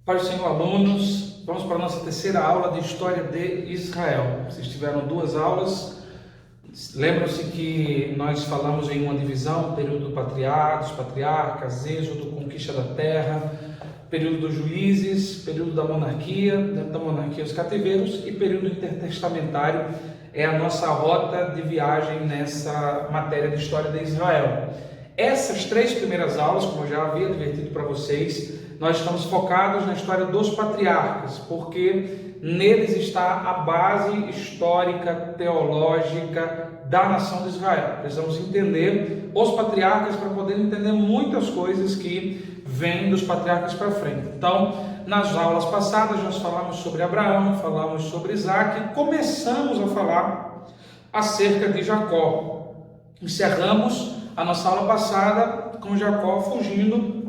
Pai do Senhor, alunos, vamos para a nossa terceira aula de História de Israel. Vocês tiveram duas aulas. Lembram-se que nós falamos em uma divisão, período dos patriarcas, êxodo, conquista da terra, período dos juízes, período da monarquia, dentro da monarquia os cativeiros, e período intertestamentário é a nossa rota de viagem nessa matéria de História de Israel. Essas três primeiras aulas, como eu já havia advertido para vocês, nós estamos focados na história dos patriarcas, porque neles está a base histórica, teológica da nação de Israel. Precisamos entender os patriarcas para poder entender muitas coisas que vêm dos patriarcas para frente. Então, nas aulas passadas nós falamos sobre Abraão, falamos sobre Isaac e começamos a falar acerca de Jacó. Encerramos a nossa aula passada com Jacó fugindo,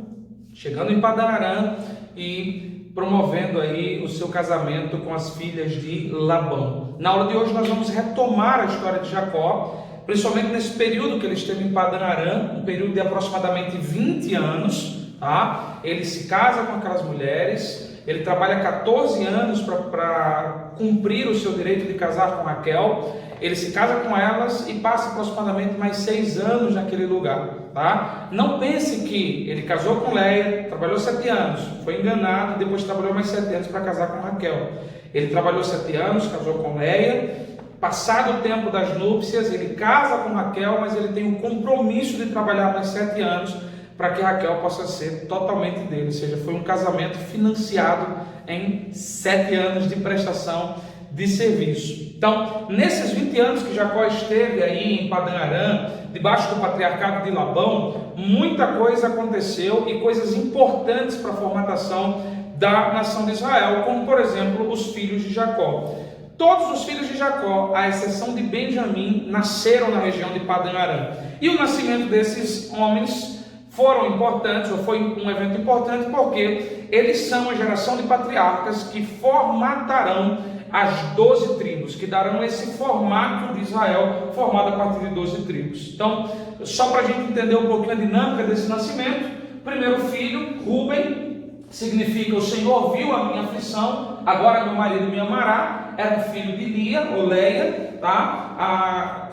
chegando em Padan Aram e promovendo aí o seu casamento com as filhas de Labão. Na aula de hoje nós vamos retomar a história de Jacó, principalmente nesse período que ele esteve em Padan Aram, um período de aproximadamente 20 anos, tá? Ele se casa com aquelas mulheres, ele trabalha 14 anos para cumprir o seu direito de casar com Raquel. Ele se casa com elas e passa aproximadamente mais 6 anos naquele lugar, tá? Não pense que ele casou com Leia, trabalhou 7 anos, foi enganado e depois trabalhou mais 7 anos para casar com Raquel. Ele trabalhou 7 anos, casou com Leia, passado o tempo das núpcias, ele casa com Raquel, mas ele tem um compromisso de trabalhar mais 7 anos para que Raquel possa ser totalmente dele, ou seja, foi um casamento financiado em 7 anos de prestação de serviço. Então, nesses 20 anos que Jacó esteve aí em Padan Aram, debaixo do patriarcado de Labão, muita coisa aconteceu e coisas importantes para a formatação da nação de Israel, como por exemplo os filhos de Jacó. Todos os filhos de Jacó, à exceção de Benjamim, nasceram na região de Padan Aram. E o nascimento desses homens foram importantes, ou foi um evento importante, porque eles são a geração de patriarcas que formatarão as 12 tribos, que darão esse formato de Israel, formado a partir de 12 tribos. Então, só para a gente entender um pouquinho a dinâmica desse nascimento, primeiro filho, Rúben, significa o Senhor viu a minha aflição, agora meu marido me amará. Era um filho de Lia, ou Leia, tá? A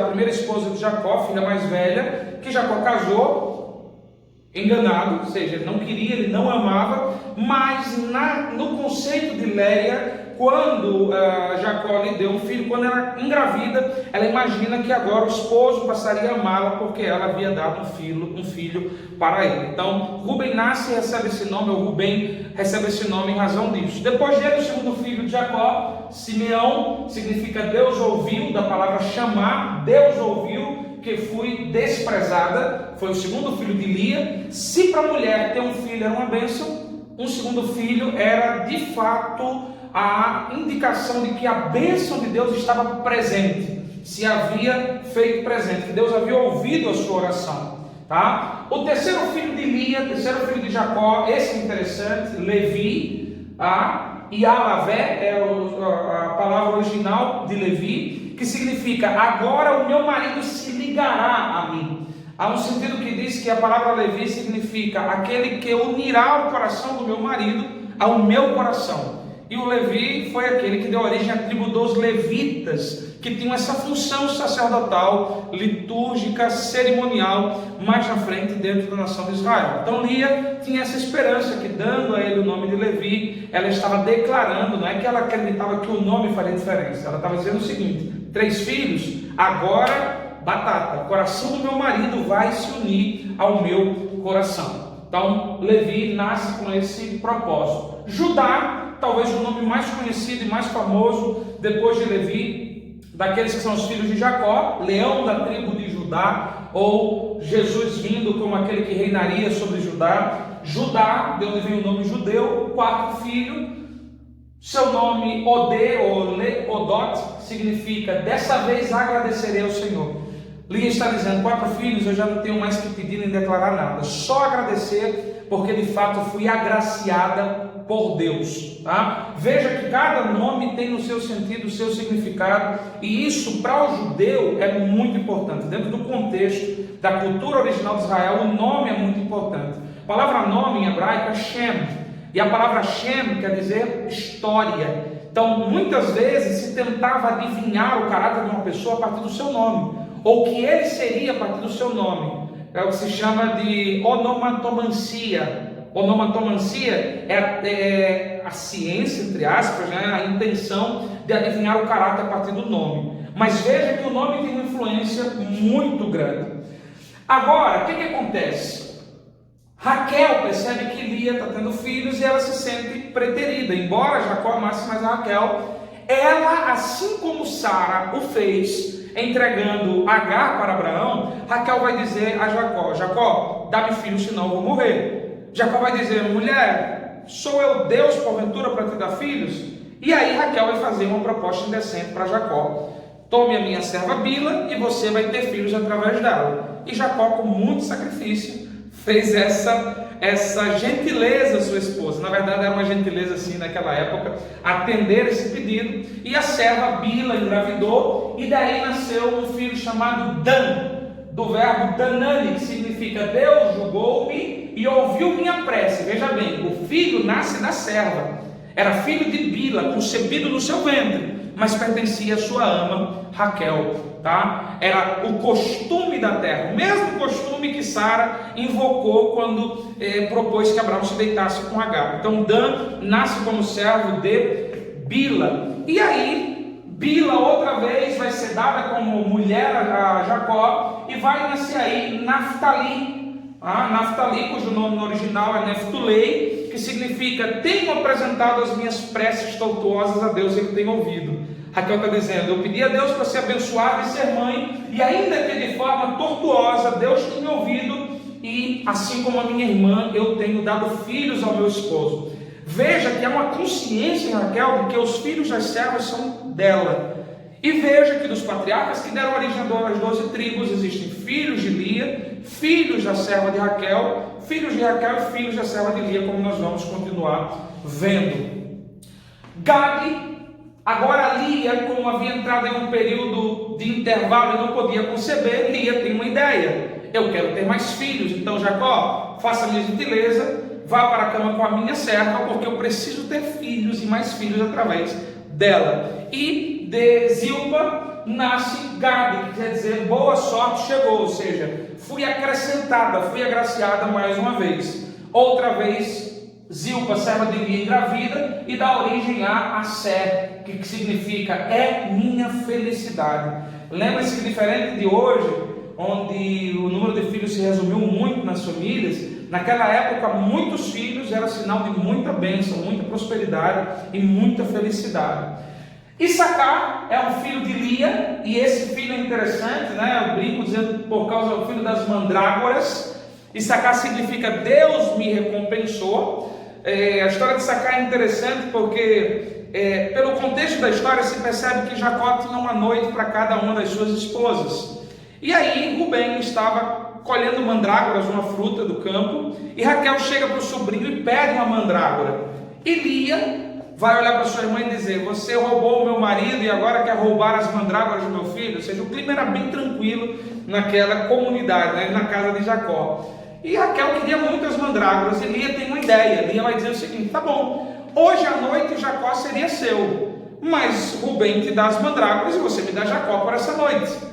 primeira esposa de Jacó, filha mais velha, que Jacó casou, enganado, ou seja, ele não queria, ele não amava, mas no conceito de Leia, quando Jacó lhe deu um filho, quando ela engravida, ela imagina que agora o esposo passaria a amá-la, porque ela havia dado um filho para ele. Então, Rúben nasce e recebe esse nome, ou Rubem recebe esse nome em razão disso. Depois dele, o segundo filho de Jacó, Simeão, significa Deus ouviu, da palavra chamar, Deus ouviu, que fui desprezada, foi o segundo filho de Lia. Se para a mulher ter um filho era uma bênção, um segundo filho era de fato a indicação de que a bênção de Deus estava presente, se havia feito presente, que Deus havia ouvido a sua oração, tá? O terceiro filho de Lia, terceiro filho de Jacó, esse é interessante, Levi, e Alavé é a palavra original de Levi, que significa agora o meu marido se ligará a mim. Há um sentido que diz que a palavra Levi significa aquele que unirá o coração do meu marido ao meu coração. E o Levi foi aquele que deu origem à tribo dos levitas, que tinham essa função sacerdotal, litúrgica, cerimonial, mais na frente dentro da nação de Israel. Então Lia tinha essa esperança que, dando a ele o nome de Levi, ela estava declarando, não é que ela acreditava que o nome faria diferença, ela estava dizendo o seguinte: 3 filhos, agora batata, o coração do meu marido vai se unir ao meu coração. Então Levi nasce com esse propósito. Judá, talvez o nome mais conhecido e mais famoso depois de Levi, daqueles que são os filhos de Jacó, leão da tribo de Judá, ou Jesus vindo como aquele que reinaria sobre Judá. Judá, de onde vem o nome judeu, 4 filho, seu nome Odê, ou Leodot, significa dessa vez agradecerei ao Senhor. Lia está dizendo, 4 filhos, eu já não tenho mais que pedir nem declarar nada, só agradecer, porque de fato fui agraciada por Deus, tá? Veja que cada nome tem o seu sentido, o seu significado, e isso para o judeu é muito importante. Dentro do contexto da cultura original de Israel, o nome é muito importante. A palavra nome em hebraico é Shem. E a palavra Shem quer dizer história. Então, muitas vezes se tentava adivinhar o caráter de uma pessoa a partir do seu nome, ou o que ele seria a partir do seu nome. É o que se chama de onomatomancia. Onomatomancia é a ciência, entre aspas, né? A intenção de adivinhar o caráter a partir do nome. Mas veja que o nome tem uma influência muito grande. Agora, o que acontece? Raquel percebe que Lia está tendo filhos e ela se sente preterida. Embora Jacó amasse mais a Raquel, ela, assim como Sara o fez, entregando Agar para Abraão, Raquel vai dizer a Jacó: Jacó, dá-me filho, senão eu vou morrer. Jacó vai dizer: mulher, sou eu Deus porventura para te dar filhos? E aí Raquel vai fazer uma proposta indecente para Jacó: tome a minha serva Bila e você vai ter filhos através dela. E Jacó, com muito sacrifício, fez essa gentileza à sua esposa. Na verdade era uma gentileza assim naquela época, atender esse pedido. E a serva Bila engravidou, e daí nasceu um filho chamado Dan, do verbo Danani, que significa Deus julgou-me e ouviu minha prece. Veja bem, o filho nasce da serva, era filho de Bila, concebido no seu ventre, mas pertencia à sua ama Raquel, tá? Era o costume da terra, o mesmo costume que Sara invocou quando propôs que Abraão se deitasse com Agar. Então Dan nasce como servo de Bila, e aí Bila outra vez vai ser dada como mulher a Jacó, e vai nascer aí Naftali. Naftali, cujo nome no original é Neftulei, que significa: tenho apresentado as minhas preces tortuosas a Deus e Ele tem ouvido. Raquel está dizendo: eu pedi a Deus para ser abençoada e ser mãe, e ainda que de forma tortuosa, Deus tem me ouvido, e assim como a minha irmã, eu tenho dado filhos ao meu esposo. Veja que há uma consciência em Raquel de que os filhos das servas são dela. E veja que dos patriarcas que deram origem às 12 tribos, existem filhos de Lia, filhos da serva de Raquel, filhos de Raquel e filhos da serva de Lia, como nós vamos continuar vendo. Gade, agora Lia, como havia entrado em um período de intervalo e não podia conceber, Lia tem uma ideia: eu quero ter mais filhos, então Jacó, faça-me gentileza, vá para a cama com a minha serva, porque eu preciso ter filhos e mais filhos através dela. E de Zilpa nasce Gabe, que quer dizer boa sorte chegou, ou seja, fui acrescentada, fui agraciada mais uma vez. Outra vez Zilpa, serva de Lia, engravida e dá origem a Asser, que significa é minha felicidade. Lembra-se que diferente de hoje, onde o número de filhos se resumiu muito nas famílias, naquela época muitos filhos era sinal de muita bênção, muita prosperidade e muita felicidade. Issacar é um filho de Lia, e esse filho é interessante, né? Eu brinco dizendo por causa do filho das mandrágoras. Issacar significa Deus me recompensou. A história de Issacar é interessante porque pelo contexto da história se percebe que Jacó tinha uma noite para cada uma das suas esposas. E aí Rubem estava colhendo mandrágoras, uma fruta do campo, e Raquel chega para o sobrinho e pede uma mandrágora. E Lia vai olhar para sua irmã e dizer: você roubou o meu marido e agora quer roubar as mandrágoras do meu filho? Ou seja, o clima era bem tranquilo naquela comunidade, né, na casa de Jacó. E Raquel queria muitas mandrágoras, e Lia tem uma ideia. Lia vai dizer o seguinte: tá bom, hoje à noite Jacó seria seu, mas Rubem te dá as mandrágoras e você me dá Jacó por essa noite.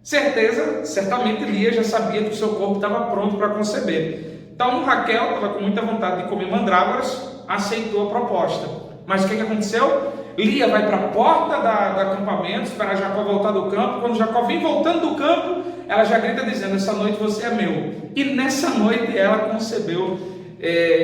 Certamente Lia já sabia que o seu corpo estava pronto para conceber. Então Raquel estava com muita vontade de comer mandrágoras, aceitou a proposta. Mas o que aconteceu? Lia vai para a porta do acampamento, espera Jacó voltar do campo. Quando Jacó vem voltando do campo, ela já grita dizendo: essa noite você é meu. E nessa noite ela concebeu,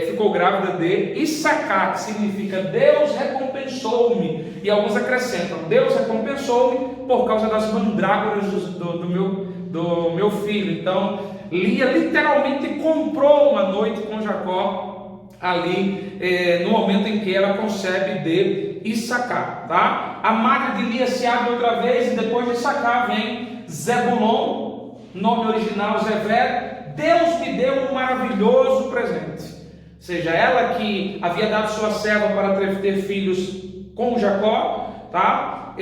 ficou grávida de Issacar, que significa Deus recompensou-me. E alguns acrescentam: Deus recompensou-me por causa das mandrágoras do meu filho. Então Lia literalmente comprou uma noite com Jacó ali no momento em que ela concebe de Issacar, tá? A madre de Lia se abre outra vez, e depois de Issacar vem Zebulon, nome original Zevé. Deus me deu um maravilhoso presente. Ou seja, ela que havia dado sua serva para ter filhos com Jacó, tá?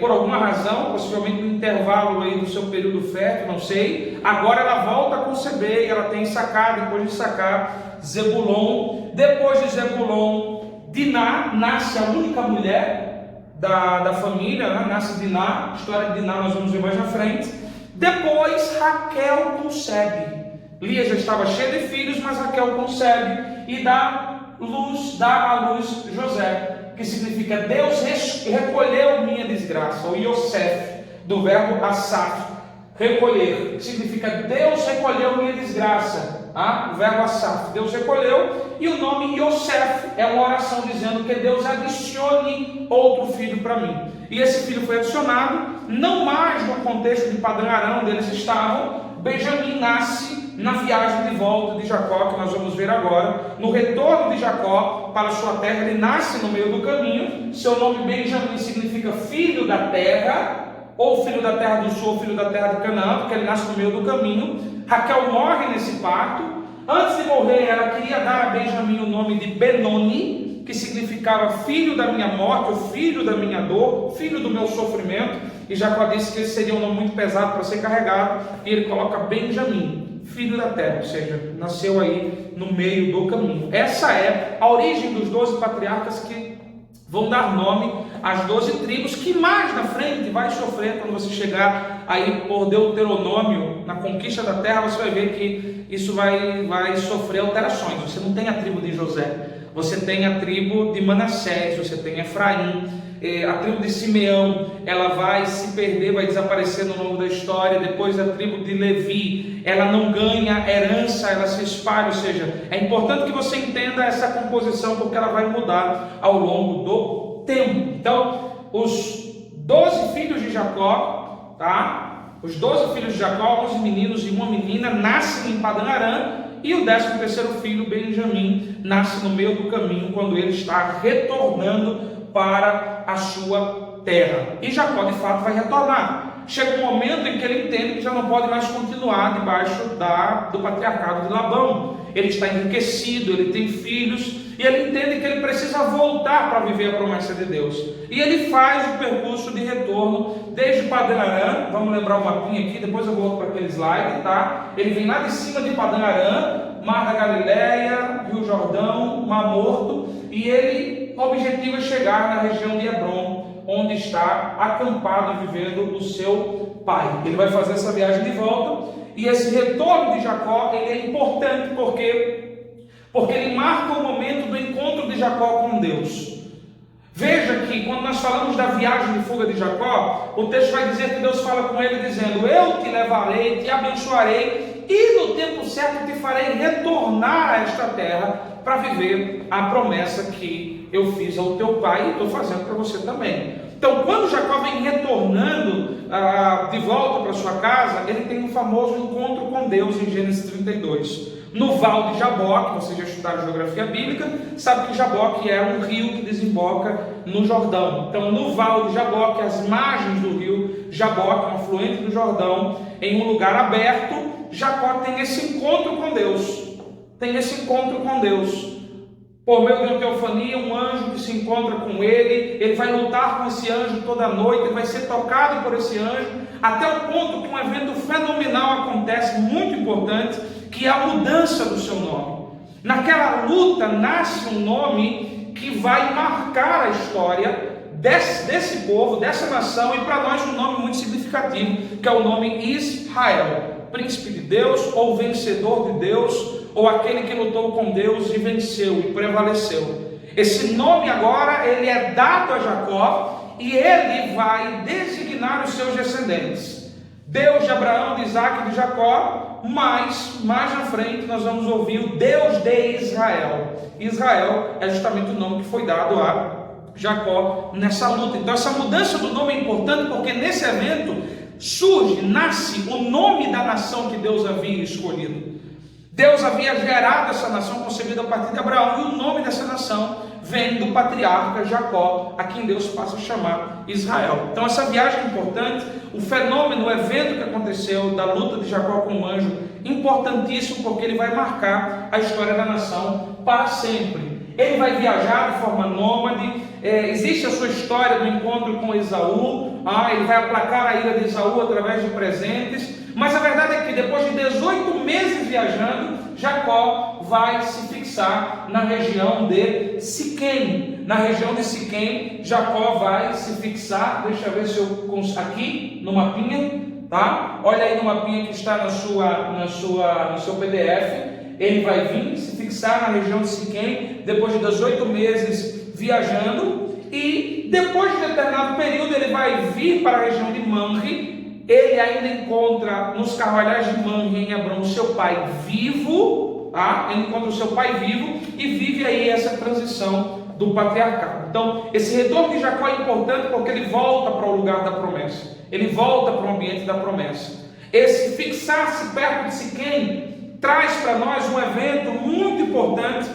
Por alguma razão, possivelmente no intervalo aí do seu período fértil, não sei, agora ela volta a conceber, e ela tem Issacar, depois de Issacar, Zebulon, Depois de Zebulon, Diná, nasce a única mulher da família, né? Nasce Diná. A história de Diná nós vamos ver mais na frente. Depois Raquel concebe. Lia já estava cheia de filhos, mas Raquel concebe e dá à luz José, que significa Deus recolheu minha desgraça, ou Yosef, do verbo Asaf, recolher, que significa Deus recolheu minha desgraça, o verbo Asaf, Deus recolheu, e o nome Yosef é uma oração dizendo que Deus adicione outro filho para mim, e esse filho foi adicionado, não mais no contexto de Padã Arã, onde eles estavam. Benjamim nasce na viagem de volta de Jacó, que nós vamos ver agora, no retorno de Jacó para sua terra, ele nasce no meio do caminho. Seu nome Benjamim significa filho da terra, ou filho da terra do sul, ou filho da terra de Canaã, porque ele nasce no meio do caminho. Raquel morre nesse parto. Antes de morrer, ela queria dar a Benjamim o nome de Benoni, que significava filho da minha morte, ou filho da minha dor, filho do meu sofrimento. E Jacó disse que esse seria um nome muito pesado para ser carregado, e ele coloca Benjamim, filho da terra, ou seja, nasceu aí no meio do caminho. Essa é a origem dos 12 patriarcas que vão dar nome às 12 tribos, que mais na frente vai sofrer. Quando você chegar aí por Deuteronômio, na conquista da terra, você vai ver que isso vai sofrer alterações. Você não tem a tribo de José, você tem a tribo de Manassés, você tem Efraim, a tribo de Simeão, ela vai se perder, vai desaparecer no longo da história. Depois a tribo de Levi, ela não ganha herança, ela se espalha, ou seja, é importante que você entenda essa composição, porque ela vai mudar ao longo do tempo. Então, os 12 filhos de Jacó, os 12 filhos de Jacó, 11 meninos e uma menina, nascem em Padã Arã, e o 13º filho, Benjamim, nasce no meio do caminho, quando ele está retornando para a sua terra. E Jacó de fato vai retornar. Chega um momento em que ele entende que já não pode mais continuar debaixo do patriarcado de Labão. Ele está enriquecido, ele tem filhos, e ele entende que ele precisa voltar para viver a promessa de Deus. E ele faz o percurso de retorno desde Padã Arã. Vamos lembrar o mapinha aqui, depois eu volto para aquele slide, Ele vem lá de cima de Padã Arã, Mar da Galileia, Rio Jordão, Mar Morto, e o objetivo é chegar na região de Hebrom, onde está acampado, vivendo o seu pai. Ele vai fazer essa viagem de volta, e esse retorno de Jacó, ele é importante porque ele marca o momento do encontro de Jacó com Deus. Veja que quando nós falamos da viagem de fuga de Jacó, o texto vai dizer que Deus fala com ele dizendo: eu te levarei, te abençoarei, e no tempo certo te farei retornar a esta terra para viver a promessa que eu fiz ao teu pai e estou fazendo para você também. Então, quando Jacó vem retornando de volta para sua casa, ele tem um famoso encontro com Deus em Gênesis 32. No Val de Jaboque, vocês já estudaram geografia bíblica, sabe que Jaboque é um rio que desemboca no Jordão. Então, no Val de Jaboque, as margens do rio Jaboque, um afluente do Jordão, em um lugar aberto, Jacó tem esse encontro com Deus. Por meio de uma teofania, um anjo que se encontra com ele vai lutar com esse anjo toda noite, ele vai ser tocado por esse anjo, até o ponto que um evento fenomenal acontece, muito importante, que é a mudança do seu nome. Naquela luta nasce um nome que vai marcar a história desse povo, dessa nação, e para nós um nome muito significativo, que é o nome Israel, príncipe de Deus, ou vencedor de Deus, ou aquele que lutou com Deus e venceu e prevaleceu. Esse nome agora ele é dado a Jacó, e ele vai designar os seus descendentes. Deus de Abraão, de Isaac e de Jacó, mas mais na frente nós vamos ouvir o Deus de Israel. Israel é justamente o nome que foi dado a Jacó nessa luta. Então essa mudança do nome é importante, porque nesse evento nasce o nome da nação que Deus havia escolhido. Deus havia gerado essa nação concebida a partir de Abraão, e o nome dessa nação vem do patriarca Jacó, a quem Deus passa a chamar Israel. Então essa viagem é importante, o fenômeno, o evento que aconteceu da luta de Jacó com o anjo, importantíssimo, porque ele vai marcar a história da nação para sempre. Ele vai viajar de forma nômade, existe a sua história do encontro com Esaú, ele vai aplacar a ira de Esaú através de presentes, mas a verdade é que depois de 18 meses viajando, Jacó vai se fixar na região de Siquém. Na região de Siquém, Jacó vai se fixar, deixa eu ver se eu consigo, aqui no mapinha, tá? Olha aí no mapinha que está no seu PDF. Ele vai vir se fixar na região de Siquém, depois de 18 meses viajando, e depois de determinado período ele vai vir para a região de Manre. Ele ainda encontra nos carvalhais de Manre, em Hebrom, o seu pai vivo, tá? Ele encontra o seu pai vivo e vive aí essa transição do patriarcado. Então, esse retorno de Jacó é importante porque ele volta para o lugar da promessa, ele volta para o ambiente da promessa. Esse fixar-se perto de Siquém traz para nós um evento muito importante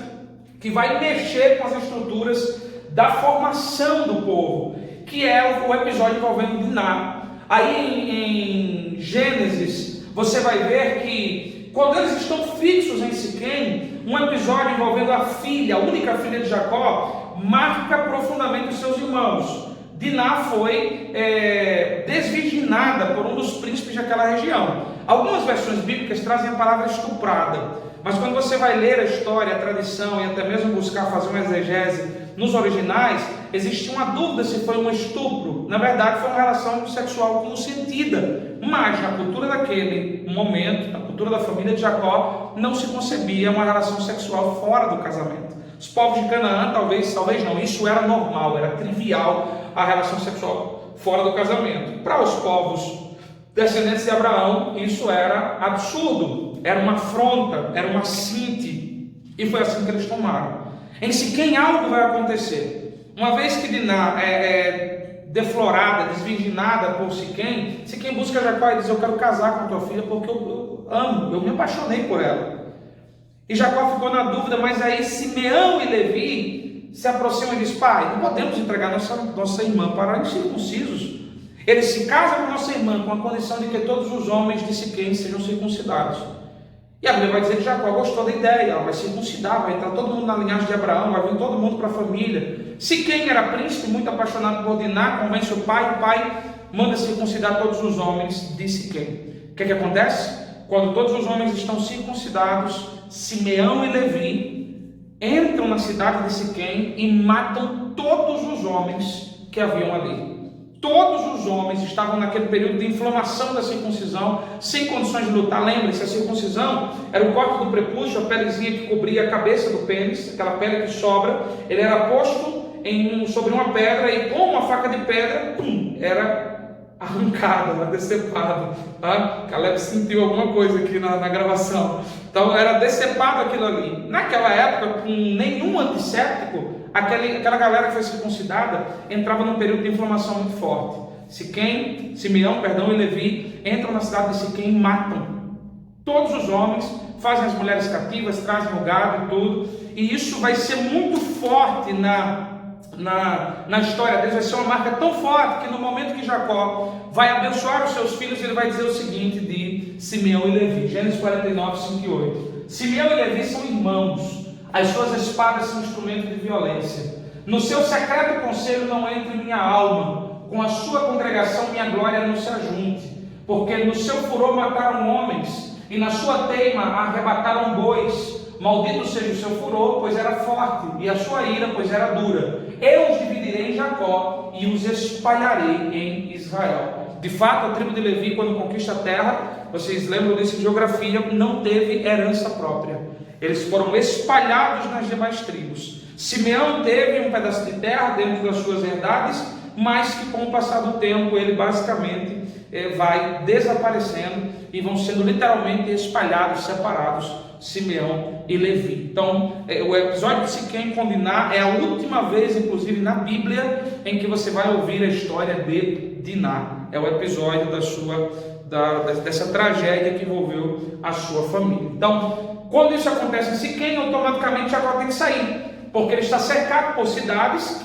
que vai mexer com as estruturas da formação do povo, que é o episódio envolvendo Diná. Aí em Gênesis você vai ver que quando eles estão fixos em Siquém, um episódio envolvendo a filha, a única filha de Jacó, marca profundamente os seus irmãos. Diná foi desvirginada por um dos príncipes daquela região. Algumas versões bíblicas trazem a palavra estuprada, mas quando você vai ler a história, a tradição e até mesmo buscar fazer uma exegese nos originais, existe uma dúvida se foi um estupro. Na verdade, foi uma relação sexual consentida, mas na cultura daquele momento, na cultura da família de Jacó, não se concebia uma relação sexual fora do casamento. Os povos de Canaã, talvez não, isso era normal, era trivial a relação sexual fora do casamento. Para os povos descendentes de Abraão, isso era absurdo, era uma afronta, era uma cinte, e foi assim que eles tomaram. Em Siquém algo vai acontecer. Uma vez que Diná é deflorada, desvirginada por Siquém, Siquém busca Jacó e diz: eu quero casar com tua filha porque eu amo, eu me apaixonei por ela. E Jacó ficou na dúvida, mas aí Simeão e Levi se aproximam e dizem: pai, não podemos entregar nossa irmã para incircuncisos. Ele se casa com nossa irmã com a condição de que todos os homens de Siquém sejam circuncidados. E a Bíblia vai dizer que Jacó gostou da ideia, ela vai circuncidar, vai entrar todo mundo na linhagem de Abraão, vai vir todo mundo para a família. Siquém era príncipe, muito apaixonado por Diná, convence o pai manda circuncidar todos os homens de Siquém. O que acontece? Quando todos os homens estão circuncidados, Simeão e Levi entram na cidade de Siquém e matam todos os homens que haviam ali. Todos os homens estavam naquele período de inflamação da circuncisão, sem condições de lutar. Lembre-se, a circuncisão era o corte do prepúcio, a pelezinha que cobria a cabeça do pênis, aquela pele que sobra. Ele era posto sobre uma pedra e com uma faca de pedra, era arrancado, era decepado. Tá? Caleb sentiu alguma coisa aqui na gravação. Então era decepado aquilo ali. Naquela época, com nenhum antisséptico, aquela galera que foi circuncidada entrava num período de inflamação muito forte. Simeão e Levi entram na cidade de Siquém e matam todos os homens, fazem as mulheres cativas, trazem o gado e tudo. E isso vai ser muito forte na história deles, vai ser uma marca tão forte que no momento que Jacó vai abençoar os seus filhos, ele vai dizer o seguinte de Simeão e Levi, Gênesis 49, 5 e 8. Simeão e Levi são irmãos, as suas espadas são instrumento de violência. No seu secreto conselho não entre minha alma, com a sua congregação minha glória não se ajunte, porque no seu furor mataram homens, e na sua teima arrebataram bois. Maldito seja o seu furor, pois era forte, e a sua ira, pois era dura. Eu os dividirei em Jacó e os espalharei em Israel. De fato, a tribo de Levi, quando conquista a terra, vocês lembram disso em geografia, não teve herança própria. Eles foram espalhados nas demais tribos. Simeão teve um pedaço de terra dentro das suas herdades, mas que com o passar do tempo ele basicamente vai desaparecendo e vão sendo literalmente espalhados, separados, Simeão e Levi. Então, o episódio de Siquém com Diná é a última vez, inclusive na Bíblia, em que você vai ouvir a história de Diná. É o episódio dessa tragédia que envolveu a sua família. Então, quando isso acontece em Siquém, automaticamente Jacó tem que sair, porque ele está cercado por cidades,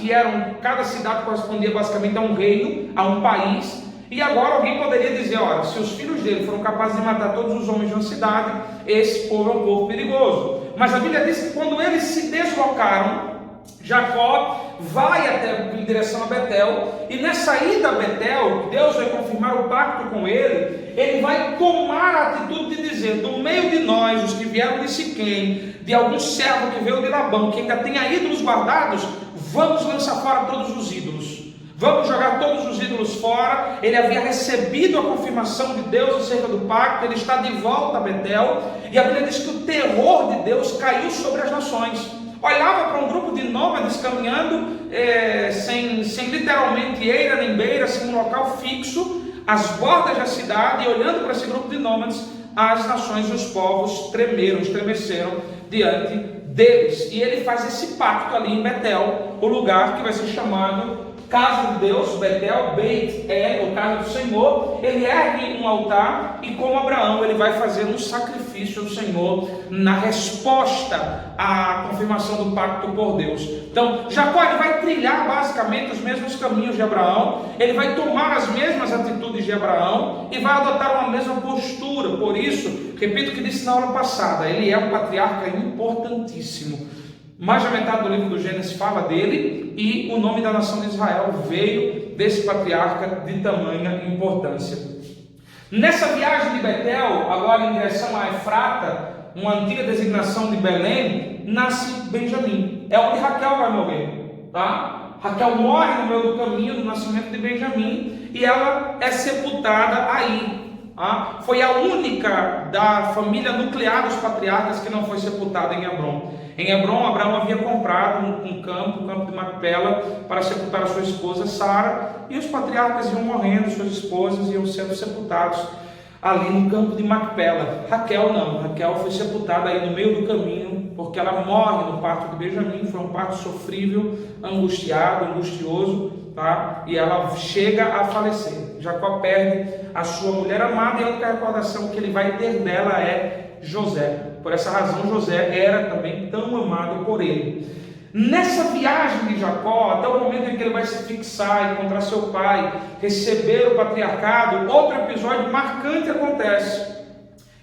cada cidade correspondia basicamente a um reino, a um país. E agora alguém poderia dizer: olha, se os filhos dele foram capazes de matar todos os homens de uma cidade, esse povo é um povo perigoso. Mas a Bíblia diz que quando eles se deslocaram, Jacó vai em direção a Betel, e nessa ida a Betel, Deus vai confirmar o pacto com ele. ele vai tomar a atitude de dizer: do meio de nós, os que vieram de Siquém, de algum servo que veio de Labão, que ainda tenha ídolos guardados, vamos lançar fora todos os ídolos. Vamos jogar todos os ídolos fora. Ele havia recebido a confirmação de Deus acerca do pacto, ele está de volta a Betel, e a Bíblia diz que o terror de Deus caiu sobre as nações. Olhava para um grupo de nômades caminhando, sem literalmente eira nem beira, sem um local fixo, às bordas da cidade, e olhando para esse grupo de nômades, as nações e os povos tremeram, estremeceram diante deles. E ele faz esse pacto ali em Betel, o lugar que vai ser chamado Casa de Deus, Betel, Beit o casa do Senhor. Ele ergue um altar, e como Abraão, ele vai fazer um sacrifício ao Senhor na resposta à confirmação do pacto por Deus. Então, Jacó, ele vai trilhar basicamente os mesmos caminhos de Abraão, ele vai tomar as mesmas atitudes de Abraão e vai adotar uma mesma postura. Por isso, repito o que disse na aula passada, ele é um patriarca importantíssimo. Mais da metade do livro do Gênesis fala dele, e o nome da nação de Israel veio desse patriarca de tamanha importância. Nessa viagem de Betel, agora em direção a Efrata, uma antiga designação de Belém, nasce Benjamim. É onde Raquel vai morrer, tá? Raquel morre no meio do caminho do nascimento de Benjamim, e ela é sepultada aí. Foi a única da família nuclear dos patriarcas que não foi sepultada em Hebrom. Em Hebrom, Abraão havia comprado um campo, o campo de Macpela, para sepultar a sua esposa Sara, e os patriarcas iam morrendo, suas esposas iam sendo sepultados ali no campo de Macpela. Raquel não, Raquel foi sepultada aí no meio do caminho, porque ela morre no parto de Benjamim. Foi um parto sofrível, angustiado, angustioso, tá? E ela chega a falecer. Jacó perde a sua mulher amada, e a única recordação que ele vai ter dela é José. Por essa razão, José era também tão amado por ele. Nessa viagem de Jacó, até o momento em que ele vai se fixar, encontrar seu pai, receber o patriarcado, outro episódio marcante acontece,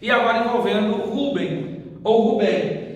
e agora envolvendo Rúben, ou Rubem.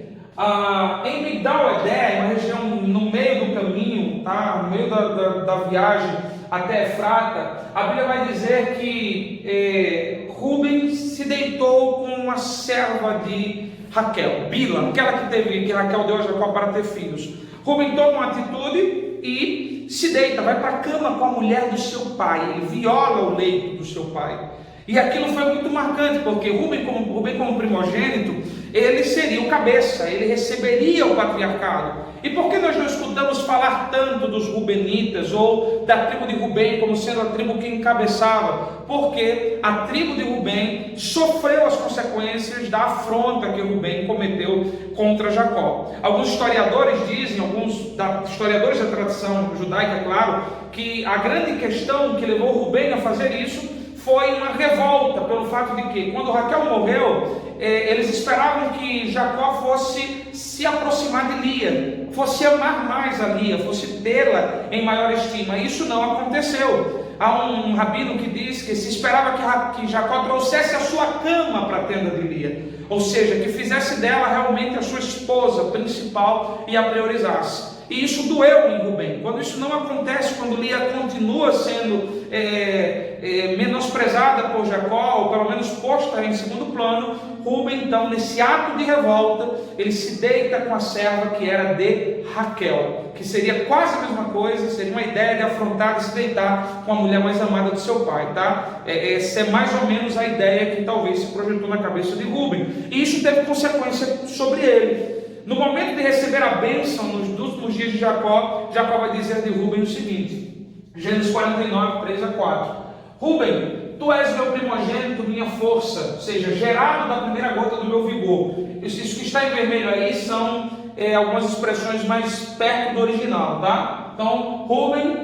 Em Migdal Edé, uma região no meio do caminho, tá? No meio da viagem até Efrata, a Bíblia vai dizer que Rúben se deitou com uma serva de Raquel, Bila, aquela que Raquel deu a Jacó para ter filhos. Rúben toma uma atitude e se deita, vai para a cama com a mulher do seu pai, ele viola o leito do seu pai. E aquilo foi muito marcante, porque Rúben como primogênito, ele seria o cabeça, ele receberia o patriarcado. E por que nós não escutamos falar tanto dos Rubenitas, ou da tribo de Rubem, como sendo a tribo que encabeçava? Porque a tribo de Rubem sofreu as consequências da afronta que Rubem cometeu contra Jacó. Alguns historiadores dizem, historiadores da tradição judaica, é claro, que a grande questão que levou Rubem a fazer isso foi uma revolta pelo fato de que, quando Raquel morreu, eles esperavam que Jacó fosse se aproximar de Lia, fosse amar mais a Lia, fosse tê-la em maior estima. Isso não aconteceu. Há um rabino que diz que se esperava que Jacó trouxesse a sua cama para a tenda de Lia, ou seja, que fizesse dela realmente a sua esposa principal e a priorizasse. E isso doeu em Rubem. Quando isso não acontece, quando Lia continua sendo menosprezada por Jacó, ou pelo menos posta em segundo plano, Rubem, então, nesse ato de revolta, ele se deita com a serva que era de Raquel, que seria quase a mesma coisa, seria uma ideia de afrontar, de se deitar com a mulher mais amada do seu pai, tá? Essa é mais ou menos a ideia que talvez se projetou na cabeça de Rubem, e isso teve consequência sobre ele. No momento de receber a bênção, nos últimos dias de Jacó, Jacó vai dizer de Rubem o seguinte, Gênesis 49, 3-4, Rubem, tu és meu primogênito, minha força, ou seja, gerado da primeira gota do meu vigor. Isso que está em vermelho aí são algumas expressões mais perto do original, tá? Então, Rubem,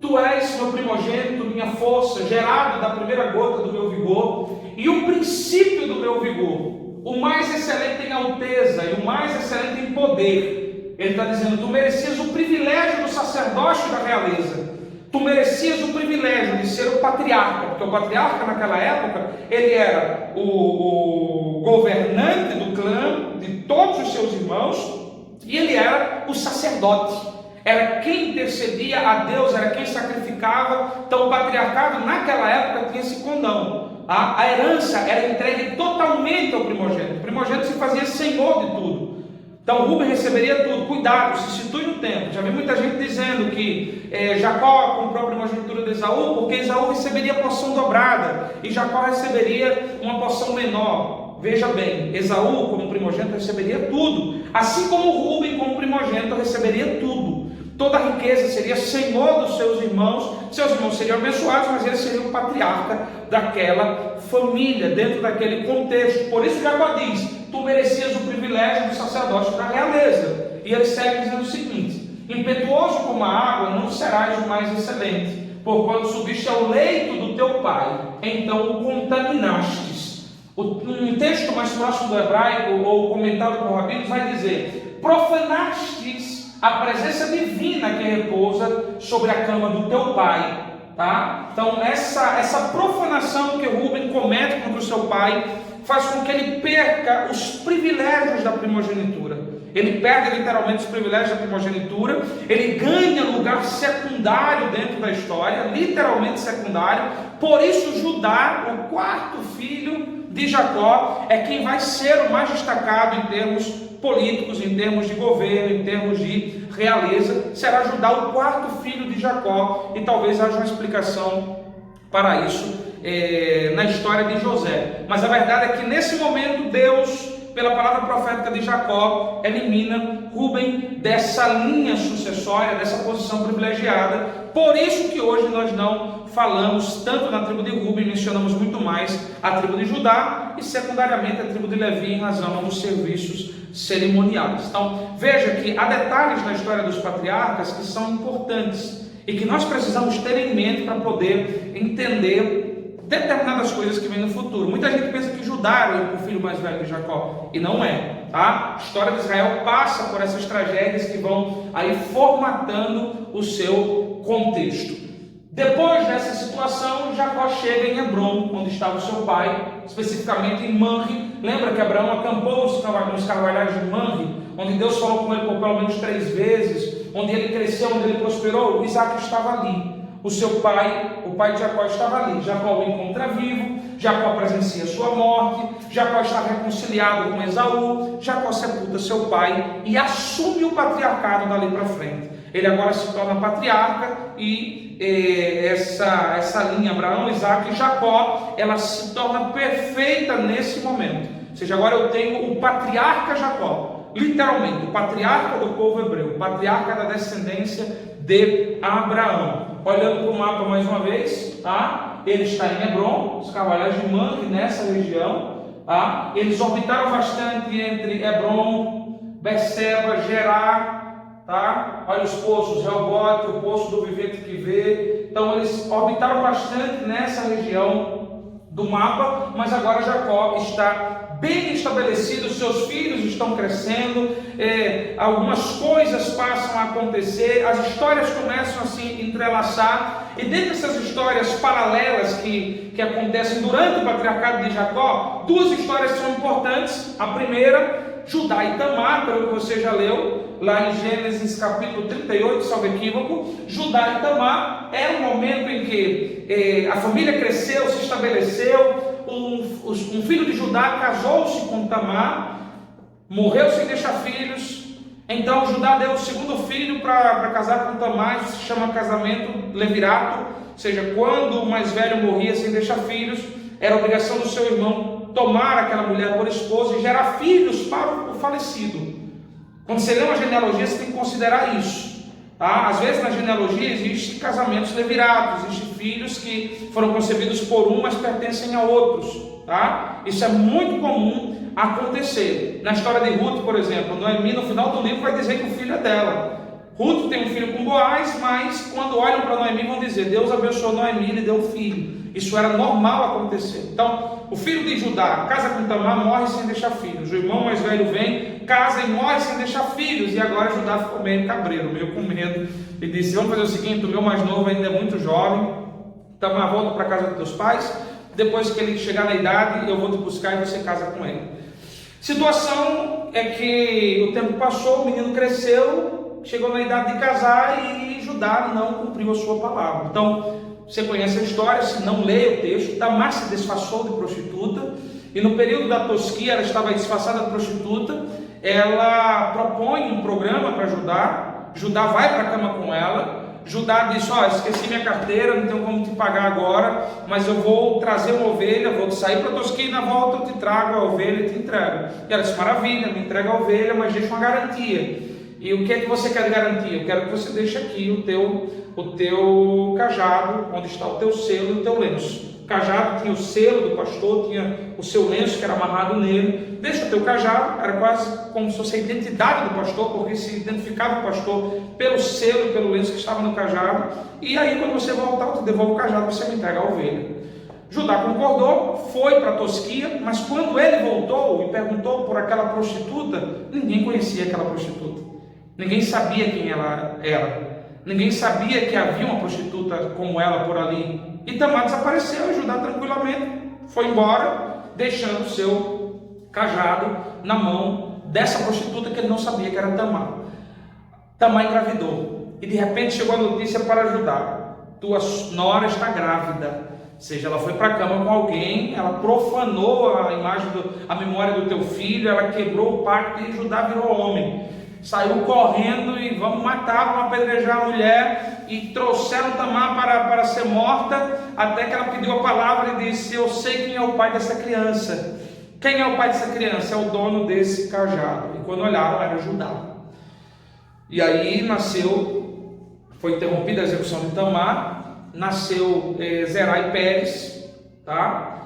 tu és meu primogênito, minha força, gerado da primeira gota do meu vigor, e o princípio do meu vigor, o mais excelente em alteza e o mais excelente em poder. Ele está dizendo, tu merecias o privilégio do sacerdócio da realeza, tu merecias o privilégio de ser o patriarca, porque o patriarca naquela época, ele era o governante do clã, de todos os seus irmãos, e ele era o sacerdote, era quem intercedia a Deus, era quem sacrificava. Então o patriarcado naquela época tinha esse condão. a herança era entregue totalmente ao primogênito. O primogênito se fazia senhor de tudo. Então Rúben receberia tudo. Cuidado, se situe no tempo. Já vi muita gente dizendo que Jacó comprou a primogenitura de Esaú porque Esaú receberia porção dobrada e Jacó receberia uma porção menor. Veja bem, Esaú como primogênito receberia tudo, assim como Rúben como primogênito receberia tudo. Toda a riqueza seria senhor dos seus irmãos seriam abençoados, mas ele seria o patriarca daquela família, dentro daquele contexto. Por isso Jacó diz: tu merecias o privilégio do sacerdócio da realeza. E ele segue dizendo o seguinte: impetuoso como a água, não serás o mais excelente, porquanto subiste ao leito do teu pai, então o contaminastes. Um texto mais próximo do hebraico, ou comentado por rabinos, vai dizer: profanastes a presença divina que repousa sobre a cama do teu pai. Tá? Então essa profanação que Rúben comete contra o seu pai faz com que ele perca os privilégios da primogenitura. Ele perde literalmente os privilégios da primogenitura, ele ganha lugar secundário dentro da história, literalmente secundário. Por isso Judá, o quarto filho de Jacó, é quem vai ser o mais destacado em termos políticos, em termos de governo, em termos de realeza. Será Judá o quarto filho de Jacó, e talvez haja uma explicação para isso na história de José. Mas a verdade é que nesse momento Deus, pela palavra profética de Jacó, elimina Rúben dessa linha sucessória, dessa posição privilegiada. Por isso que hoje nós não falamos tanto na tribo de Rúben, mencionamos muito mais a tribo de Judá e secundariamente a tribo de Levi, em razão dos serviços cerimoniais. Então veja que há detalhes na história dos patriarcas que são importantes e que nós precisamos ter em mente para poder entender determinadas coisas que vêm no futuro. Muita gente pensa que Judá era o filho mais velho de Jacó, e não é, tá? A história de Israel passa por essas tragédias que vão aí formatando o seu contexto. Depois dessa situação, Jacó chega em Hebrom, onde estava o seu pai, especificamente em Manre. Lembra que Abraão acampou nos carvalhais de Manre, onde Deus falou com ele por pelo menos 3 vezes, onde ele cresceu, onde ele prosperou? Isaac estava ali. O seu pai, o pai de Jacó, estava ali. Jacó o encontra vivo, Jacó presencia sua morte, Jacó está reconciliado com Esaú, Jacó sepulta seu pai e assume o patriarcado dali para frente. Ele agora se torna patriarca e essa linha Abraão, Isaac e Jacó, ela se torna perfeita nesse momento. Ou seja, agora eu tenho o patriarca Jacó, literalmente, o patriarca do povo hebreu, o patriarca da descendência de Abraão. Olhando para o mapa mais uma vez, tá? Ele está em Hebrom, os carvalhais de Manre, nessa região, tá? Eles orbitaram bastante entre Hebrom, Berseba, Gerar, tá? Olha os poços, Reobote, o poço do vivente que vê. Então eles orbitaram bastante nessa região do mapa, mas agora Jacó está bem estabelecido, seus filhos estão crescendo, algumas coisas passam a acontecer, as histórias começam a se entrelaçar, e dentro dessas histórias paralelas que acontecem durante o patriarcado de Jacó, 2 histórias são importantes. A primeira, Judá e Tamar, pelo que você já leu lá em Gênesis capítulo 38, salvo equívoco. Judá e Tamar era um momento em que a família cresceu, se estabeleceu. Um filho de Judá casou-se com Tamar, morreu sem deixar filhos. Então Judá deu o segundo filho para casar com Tamar. Isso se chama casamento levirato, ou seja, quando o mais velho morria sem deixar filhos, era obrigação do seu irmão tomar aquela mulher por esposa e gerar filhos para o falecido. Quando você lê uma genealogia, você tem que considerar isso. Tá? Às vezes na genealogia existem casamentos leviratos, existem filhos que foram concebidos por um, mas pertencem a outros. Tá? Isso é muito comum acontecer. Na história de Ruth, por exemplo, Noemi no final do livro vai dizer que o filho é dela. Ruth tem um filho com Boaz, mas quando olham para Noemi vão dizer: Deus abençoou Noemi e lhe deu um filho. Isso era normal acontecer. Então, o filho de Judá casa com Tamar, morre sem deixar filhos. O irmão mais velho vem, casa e morre sem deixar filhos. E agora Judá ficou meio cabreiro, meio com medo, e disse: vamos fazer o seguinte, o meu mais novo ainda é muito jovem, Tamar, volta para a casa dos teus pais, depois que ele chegar na idade eu vou te buscar e você casa com ele. Situação é que o tempo passou, o menino cresceu, chegou na idade de casar e Judá não cumpriu a sua palavra. Então você conhece a história, se não leia o texto. Tamar se disfarçou de prostituta, e no período da tosquia ela estava disfarçada de prostituta. Ela propõe um programa para Judá. Judá vai para a cama com ela. Judá diz: esqueci minha carteira, não tenho como te pagar agora, mas eu vou trazer uma ovelha, vou sair para a tosquia e na volta eu te trago a ovelha e te entrego. E ela disse: maravilha, me entrega a ovelha, mas deixa uma garantia. E o que é que você quer de garantia? Eu quero que você deixe aqui o teu cajado, onde está o teu selo e o teu lenço. O cajado tinha o selo do pastor, tinha o seu lenço que era amarrado nele. Deixa o teu cajado, era quase como se fosse a identidade do pastor, porque se identificava o pastor pelo selo e pelo lenço que estava no cajado. E aí, quando você voltar, eu te devolvo o cajado, você me entrega a ovelha. Judá concordou, foi para a tosquia, mas quando ele voltou e perguntou por aquela prostituta, ninguém conhecia aquela prostituta. Ninguém sabia quem ela era. Ninguém sabia que havia uma prostituta como ela por ali. E Tamar desapareceu, e Judá tranquilamente foi embora, deixando o seu cajado na mão dessa prostituta que ele não sabia que era Tamar. Tamar engravidou. E de repente chegou a notícia para Judá: tua nora está grávida. Ou seja, ela foi para a cama com alguém, ela profanou a memória do teu filho, ela quebrou o pacto e Judá virou homem. Saiu correndo e vamos matar, vamos apedrejar a mulher, e trouxeram Tamar para ser morta, até que ela pediu a palavra e disse: eu sei quem é o pai dessa criança. Quem é o pai dessa criança? É o dono desse cajado. E quando olharam, era Judá. E aí foi interrompida a execução de Tamar, nasceu Zerai Pérez, tá?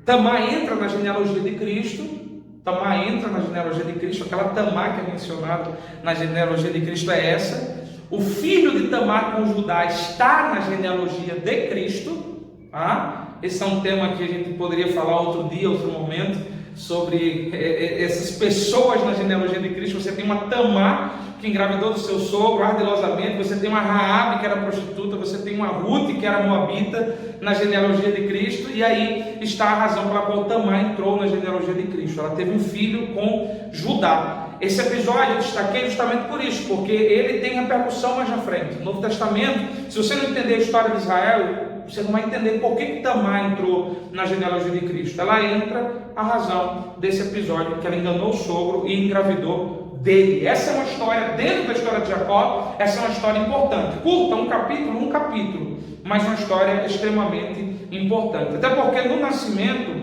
Tamar entra na genealogia de Cristo. Tamar entra na genealogia de Cristo. Aquela Tamar que é mencionada na genealogia de Cristo é essa. O filho de Tamar com Judá está na genealogia de Cristo, tá? Esse é um tema que a gente poderia falar outro dia, outro momento, sobre essas pessoas na genealogia de Cristo. Você tem uma Tamar que engravidou do seu sogro ardilosamente, você tem uma Raabe que era prostituta, você tem uma Ruth que era moabita na genealogia de Cristo, e aí está a razão pela qual Tamar entrou na genealogia de Cristo. Ela teve um filho com Judá. Esse episódio eu destaquei justamente por isso, porque ele tem repercussão mais na frente. No Novo Testamento, se você não entender a história de Israel, você não vai entender por que Tamar entrou na genealogia de Cristo. Ela entra a razão desse episódio, que ela enganou o sogro e engravidou dele. Essa é uma história, dentro da história de Jacó, essa é uma história importante. Curta, um capítulo, mas uma história extremamente importante. Até porque no nascimento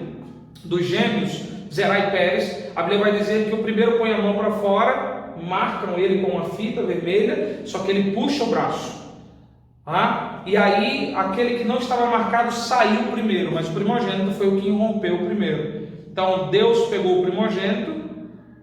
dos gêmeos, Zerai e Pérez, a Bíblia vai dizer que o primeiro põe a mão para fora, marcam ele com uma fita vermelha, só que ele puxa o braço. E aí, aquele que não estava marcado saiu primeiro, mas o primogênito foi o que irrompeu primeiro. Então, Deus pegou o primogênito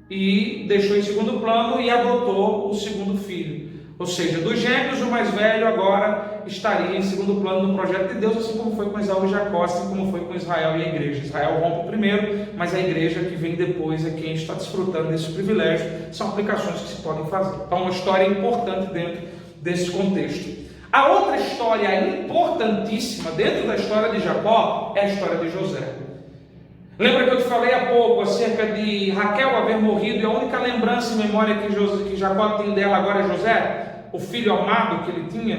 e deixou em segundo plano e adotou o segundo filho. Ou seja, dos gêmeos, o mais velho agora estaria em segundo plano no projeto de Deus, assim como foi com Esaú e Jacó, assim como foi com Israel e a igreja. Israel rompe primeiro, mas a igreja que vem depois é quem está desfrutando desse privilégio. São aplicações que se podem fazer. Então, uma história importante dentro desse contexto. A outra história importantíssima dentro da história de Jacó é a história de José. Lembra que eu te falei há pouco acerca de Raquel haver morrido, e a única lembrança e memória que Jacó tem dela agora é José, o filho amado que ele tinha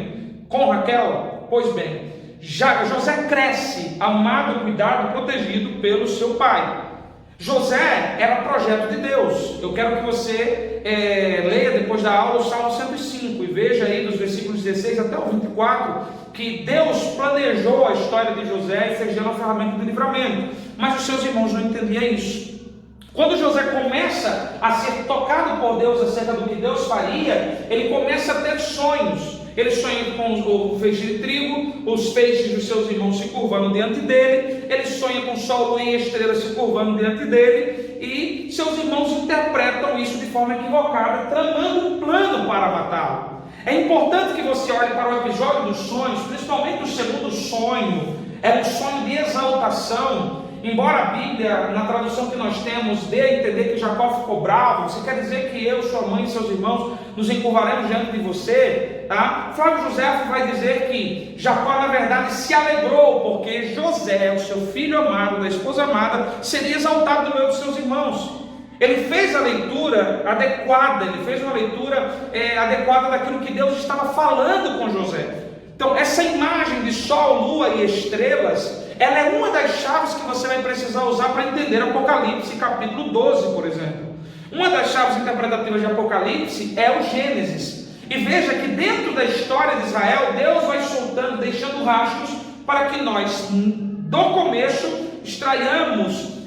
com Raquel? Pois bem, José cresce amado, cuidado, protegido pelo seu pai. José era projeto de Deus. Eu quero que você leia depois da aula o Salmo 105 e veja aí dos versículos 16 até o 24 que Deus planejou a história de José e fez dele uma ferramenta de livramento. Mas os seus irmãos não entendiam isso. Quando José começa a ser tocado por Deus acerca do que Deus faria, ele começa a ter sonhos. Ele sonha com o feixe de trigo, os feixes dos seus irmãos se curvando diante dele. Ele sonha com o sol, lua e estrelas se curvando diante dele. E seus irmãos interpretam isso de forma equivocada, tramando um plano para matá-lo. É importante que você olhe para o episódio dos sonhos, principalmente o segundo sonho. É um sonho de exaltação. Embora a Bíblia, na tradução que nós temos, dê a entender que Jacó ficou bravo, você quer dizer que eu, sua mãe e seus irmãos nos encurvaremos diante de você, tá? Flávio José vai dizer que Jacó, na verdade, se alegrou, porque José, o seu filho amado, da esposa amada, seria exaltado no meio dos seus irmãos. Ele fez a leitura adequada, ele fez uma leitura adequada daquilo que Deus estava falando com José. Então, essa imagem de sol, lua e estrelas, ela é uma das chaves que você vai precisar usar para entender Apocalipse, capítulo 12, por exemplo. Uma das chaves interpretativas de Apocalipse é o Gênesis. E veja que dentro da história de Israel, Deus vai soltando, deixando rastros para que nós, do começo, extraiamos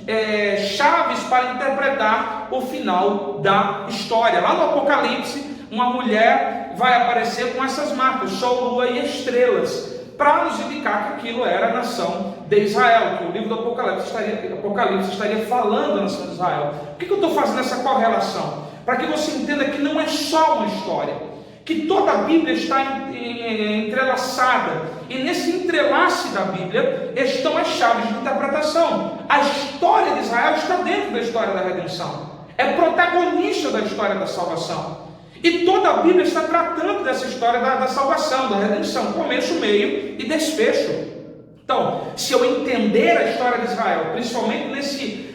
chaves para interpretar o final da história. Lá no Apocalipse, uma mulher vai aparecer com essas marcas, sol, lua e estrelas, para nos indicar que aquilo era a nação de Israel, que o livro do Apocalipse estaria falando da nação de Israel. Por que eu estou fazendo essa correlação? Para que você entenda que não é só uma história, que toda a Bíblia está entrelaçada, e nesse entrelace da Bíblia estão as chaves de interpretação. A história de Israel está dentro da história da redenção, é protagonista da história da salvação. E toda a Bíblia está tratando dessa história da salvação, da redenção, começo, meio e desfecho. Então, se eu entender a história de Israel, principalmente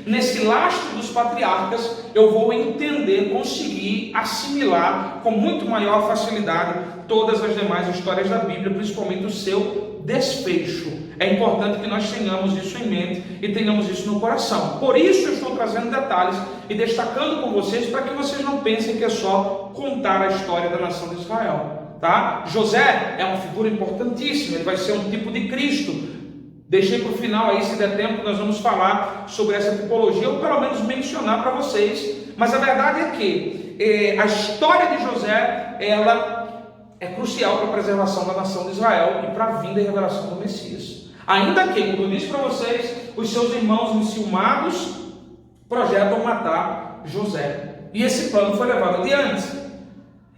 nesse lastro dos patriarcas, eu vou entender, conseguir assimilar com muito maior facilidade todas as demais histórias da Bíblia, principalmente o seu desfecho. É importante que nós tenhamos isso em mente e tenhamos isso no coração. Por isso eu estou trazendo detalhes e destacando com vocês, para que vocês não pensem que é só contar a história da nação de Israel. Tá? José é uma figura importantíssima, ele vai ser um tipo de Cristo. Deixei para o final aí, se der tempo, nós vamos falar sobre essa tipologia, ou pelo menos mencionar para vocês. Mas a verdade é que a história de José, ela é crucial para a preservação da nação de Israel e para a vinda e revelação do Messias. Ainda que, como eu disse para vocês, os seus irmãos enciumados projetam matar José. E esse plano foi levado adiante.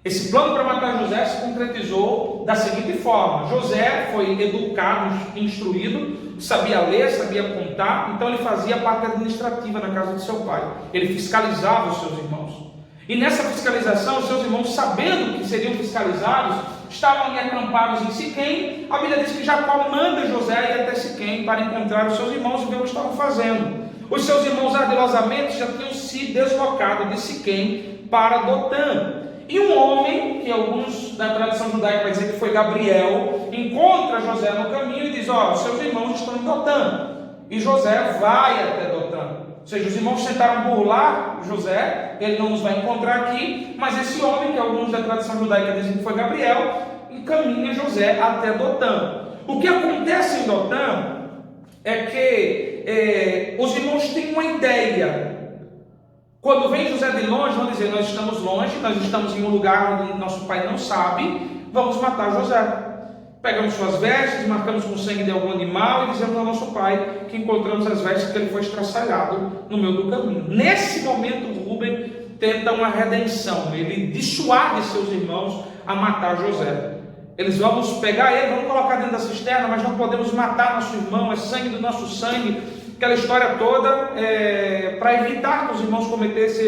Esse plano para matar José se concretizou da seguinte forma: José foi educado, instruído, sabia ler, sabia contar, então ele fazia a parte administrativa na casa de seu pai. Ele fiscalizava os seus irmãos. E nessa fiscalização, os seus irmãos, sabendo que seriam fiscalizados, estavam ali acampados em Siquém. A Bíblia diz que Jacó manda José ir até Siquém para encontrar os seus irmãos e ver o que estavam fazendo. Os seus irmãos ardilosamente já tinham se deslocado de Siquém para Dotã. E um homem, que alguns da tradição judaica vai dizer que foi Gabriel, encontra José no caminho e diz: ó, seus irmãos estão em Dotã. E José vai até Dotã. Ou seja, os irmãos tentaram burlar José, ele não nos vai encontrar aqui, mas esse homem, que alguns da tradição judaica dizem que foi Gabriel, encaminha José até Dotã. O que acontece em Dotã é que os irmãos têm uma ideia. Quando vem José de longe, vão dizer: nós estamos longe, nós estamos em um lugar onde nosso pai não sabe, vamos matar José. Pegamos suas vestes, marcamos com o sangue de algum animal e dizemos ao nosso pai que encontramos as vestes que ele foi estraçalhado no meio do caminho. Nesse momento, Rúben tenta uma redenção, ele dissuade seus irmãos a matar José. Eles: vamos pegar ele, vamos colocar dentro da cisterna, mas não podemos matar nosso irmão, é sangue do nosso sangue. Aquela história toda, para evitar que os irmãos cometessem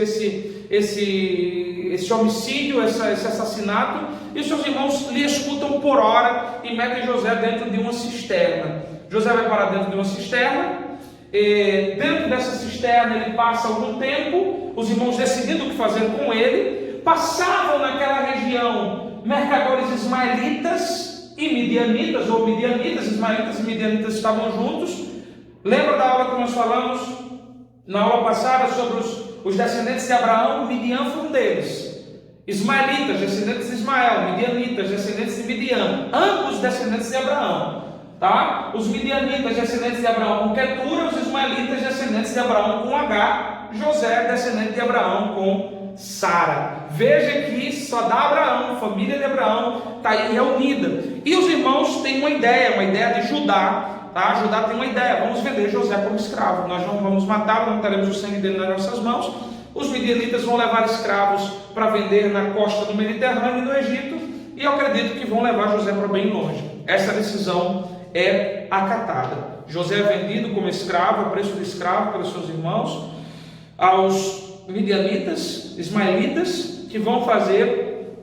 esse homicídio, esse assassinato. E os seus irmãos lhe escutam por hora e metem José dentro de uma cisterna. José vai parar dentro de uma cisterna. Dentro dessa cisterna ele passa algum tempo, os irmãos decidindo o que fazer com ele. Passavam naquela região mercadores ismaelitas e midianitas, ou midianitas, ismaelitas e midianitas estavam juntos. Lembra da aula que nós falamos na aula passada sobre os descendentes de Abraão? Midian foi um deles. Ismaelitas, descendentes de Ismael. Midianitas, descendentes de Midian. Ambos descendentes de Abraão. Tá? Os midianitas, descendentes de Abraão com Quetura. Os ismaelitas, descendentes de Abraão com H. José, descendente de Abraão com Sara. Veja que só dá Abraão, a família de Abraão está aí reunida. E os irmãos têm uma ideia de Judá. Tá? Judá tem uma ideia: vamos vender José como escravo, nós não vamos matá-lo, não teremos o sangue dele nas nossas mãos. Os midianitas vão levar escravos para vender na costa do Mediterrâneo e no Egito, e eu acredito que vão levar José para bem longe. Essa decisão é acatada. José é vendido como escravo, a preço de escravo, pelos seus irmãos, aos midianitas, ismaelitas, que vão fazer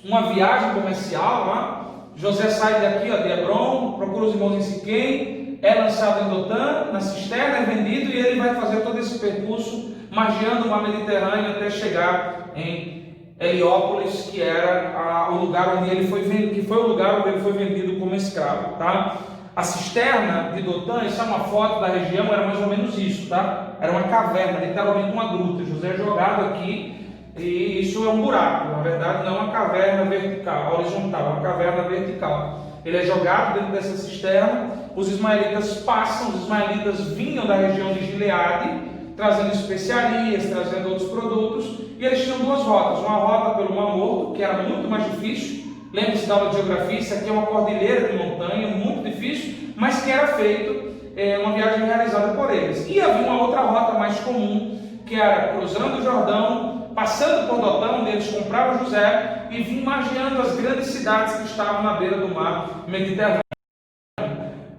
uma viagem comercial lá. José sai daqui, de Hebron, procura os irmãos em Siquém, é lançado em Dotã, na cisterna, é vendido, e ele vai fazer todo esse percurso, margeando o mar Mediterrâneo até chegar em Heliópolis, que era o lugar onde ele foi vendido, que foi o lugar onde ele foi vendido como escravo, tá? A cisterna de Dotã, isso é uma foto da região, era mais ou menos isso, tá? Era uma caverna, literalmente uma gruta. José é jogado aqui e isso é um buraco, na verdade não é uma caverna vertical, horizontal, é uma caverna vertical. Ele é jogado dentro dessa cisterna, os ismaelitas passam, os ismaelitas vinham da região de Gileade, trazendo especiarias, trazendo outros produtos, e eles tinham duas rotas, uma rota pelo Mar Morto, que era muito mais difícil. Lembre-se da aula de geografia, isso aqui é uma cordilheira de montanha, muito difícil, mas que era feito, uma viagem realizada por eles. E havia uma outra rota mais comum, que era cruzando o Jordão, passando por Dotã, onde eles compraram José, e vinham margeando as grandes cidades que estavam na beira do mar Mediterrâneo.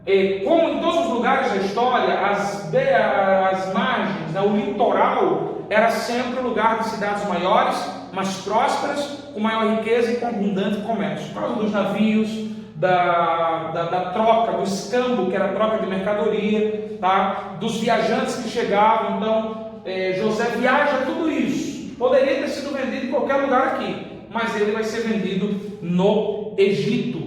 E, como em todos os lugares da história, as margens, né, o litoral, era sempre o lugar de cidades maiores, mais prósperas, com maior riqueza e com abundante comércio. Por causa dos navios, da troca, do escambo, que era a troca de mercadoria, tá? Dos viajantes que chegavam. Então, José viaja tudo isso. Poderia ter sido vendido em qualquer lugar aqui, mas ele vai ser vendido no Egito.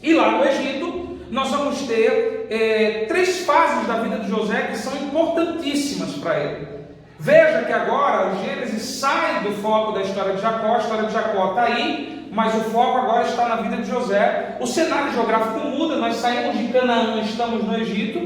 E lá no Egito, nós vamos ter 3 fases da vida de José que são importantíssimas para ele. Veja que agora o Gênesis sai do foco da história de Jacó, a história de Jacó está aí, mas o foco agora está na vida de José. O cenário geográfico muda, nós saímos de Canaã, estamos no Egito,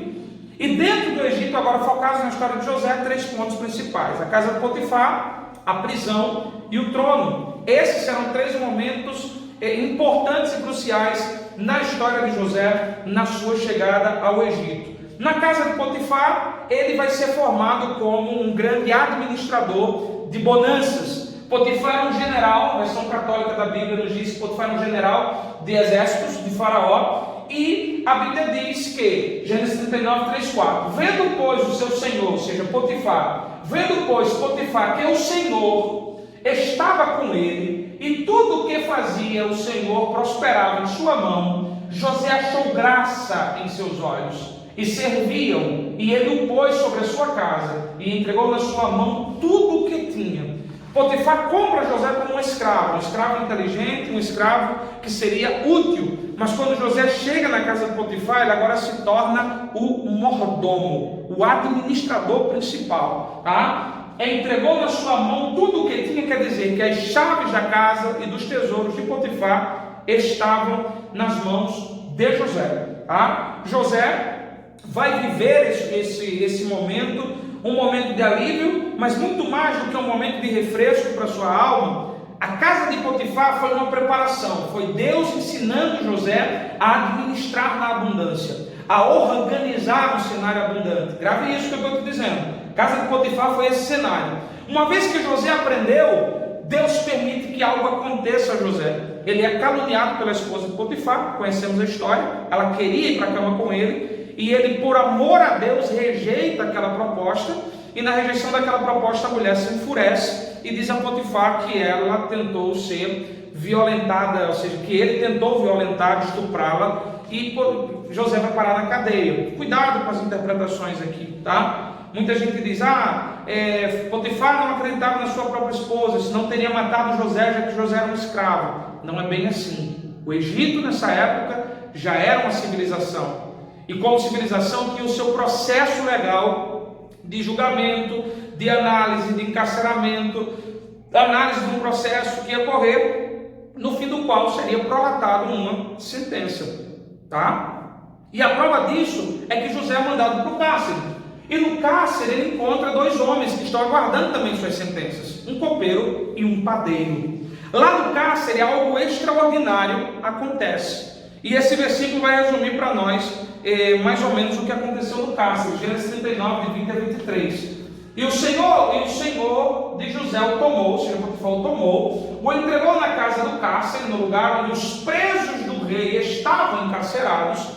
e dentro do Egito, agora focados na história de José, 3 pontos principais: a casa de Potifar, a prisão e o trono. Esses serão 3 momentos importantes e cruciais na história de José, na sua chegada ao Egito. Na casa de Potifar, ele vai ser formado como um grande administrador de bonanças. Potifar era um general, a versão católica da Bíblia nos diz que Potifar era um general de exércitos de Faraó, e a Bíblia diz que, Gênesis 39, 3, 4, vendo pois o seu senhor, ou seja, Potifar, vendo pois Potifar que o Senhor estava com ele, e tudo o que fazia o Senhor prosperava em sua mão, José achou graça em seus olhos, e serviam, e ele o pôs sobre a sua casa, e entregou na sua mão tudo o que tinha. Potifar compra José como um escravo inteligente, um escravo que seria útil, mas quando José chega na casa de Potifar, ele agora se torna o mordomo, o administrador principal, tá? Entregou na sua mão tudo o que tinha, quer dizer que as chaves da casa e dos tesouros de Potifar estavam nas mãos de José, tá? José vai viver esse momento, um momento de alívio, mas muito mais do que um momento de refresco para sua alma. A casa de Potifar foi uma preparação, foi Deus ensinando José a administrar na abundância, a organizar um cenário abundante. Grave isso que eu estou te dizendo. A casa de Potifar foi esse cenário. Uma vez que José aprendeu, Deus permite que algo aconteça a José. Ele é caluniado pela esposa de Potifar, conhecemos a história, ela queria ir para a cama com ele, e ele, por amor a Deus, rejeita aquela proposta, e na rejeição daquela proposta a mulher se enfurece e diz a Potifar que ela tentou ser violentada, ou seja, que ele tentou violentar, estuprá-la, e José vai parar na cadeia. Cuidado com as interpretações aqui, tá? Muita gente diz, Potifar não acreditava na sua própria esposa, senão teria matado José, já que José era um escravo. Não é bem assim. O Egito nessa época já era uma civilização, e como civilização tinha o seu processo legal de julgamento, de análise, de encarceramento, análise de um processo que ia ocorrer, no fim do qual seria prolatado uma sentença, tá? E a prova disso é que José é mandado para o cárcere, e no cárcere ele encontra 2 homens que estão aguardando também suas sentenças, um copeiro e um padeiro. Lá no cárcere algo extraordinário acontece, e esse versículo vai resumir para nós mais ou menos o que aconteceu no cárcere, Gênesis 39, de 20 a 23. E o Senhor de José o tomou, o Senhor Potifar o tomou, o entregou na casa do cárcere, no lugar onde os presos do rei estavam encarcerados.